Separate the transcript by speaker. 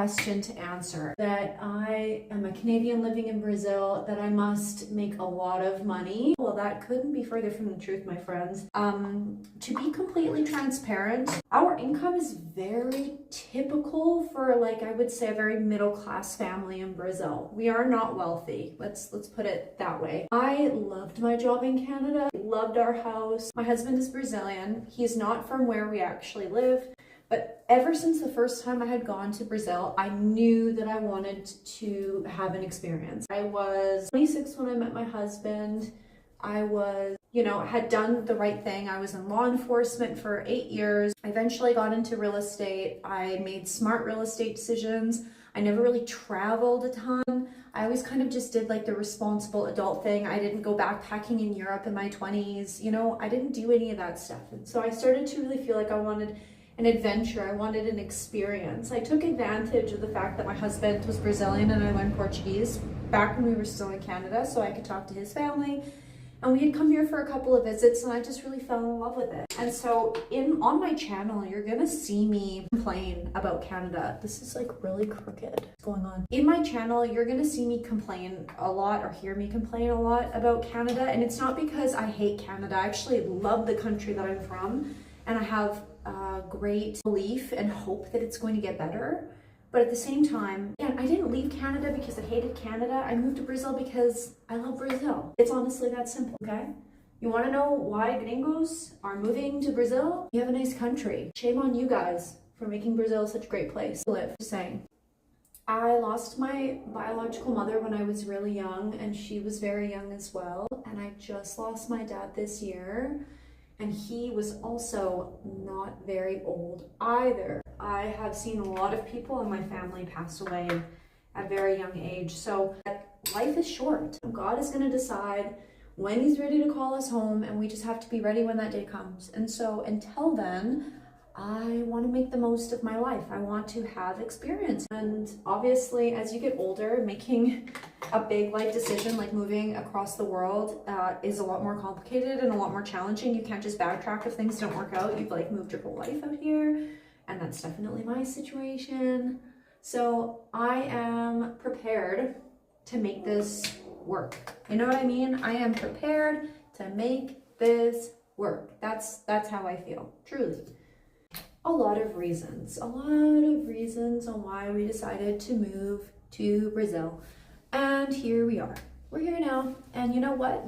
Speaker 1: question to answer, that I am a Canadian living in Brazil, that I must make a lot of money. Well, that couldn't be further from the truth, my friends. To be completely transparent, our income is very typical for, like, I would say a very middle-class family in Brazil. We are not wealthy. Let's put it that way. I loved my job in Canada. I loved our house. My husband is Brazilian. He's not from where we actually live. But ever since the first time I had gone to Brazil, I knew that I wanted to have an experience. I was 26 when I met my husband. I was, had done the right thing. I was in law enforcement for 8 years. I eventually got into real estate. I made smart real estate decisions. I never really traveled a ton. I always kind of just did like the responsible adult thing. I didn't go backpacking in Europe in my 20s. I didn't do any of that stuff. And so I started to really feel like I wanted an adventure. I wanted an experience. I took advantage of the fact that my husband was Brazilian and I learned Portuguese back when we were still in Canada, so I could talk to his family. And we had come here for a couple of visits and I just really fell in love with it. And so on my channel, you're gonna see me complain about Canada. This is like really crooked. What's going on? In my channel, you're gonna see me complain a lot or hear me complain a lot about Canada. And it's not because I hate Canada. I actually love the country that I'm from. And I have great belief and hope that it's going to get better. But at the same time, I didn't leave Canada because I hated Canada. I moved to Brazil because I love Brazil. It's honestly that simple, okay? You want to know why gringos are moving to Brazil? You have a nice country. Shame on you guys for making Brazil such a great place to live. Just saying. I lost my biological mother when I was really young, and she was very young as well. And I just lost my dad this year. And he was also not very old either. I have seen a lot of people in my family pass away at a very young age. So life is short. God is going to decide when he's ready to call us home, and we just have to be ready when that day comes. And so until then, I want to make the most of my life. I want to have experience. And obviously, as you get older, making a big life decision like moving across the world is a lot more complicated and a lot more challenging. You can't just backtrack if things don't work out. You've like moved your whole life out here, and that's definitely my situation. So I am prepared to make this work. You know what I mean? I am prepared to make this work. That's how I feel, truly. A lot of reasons on why we decided to move to Brazil. And here we are. We're here now. And you know what?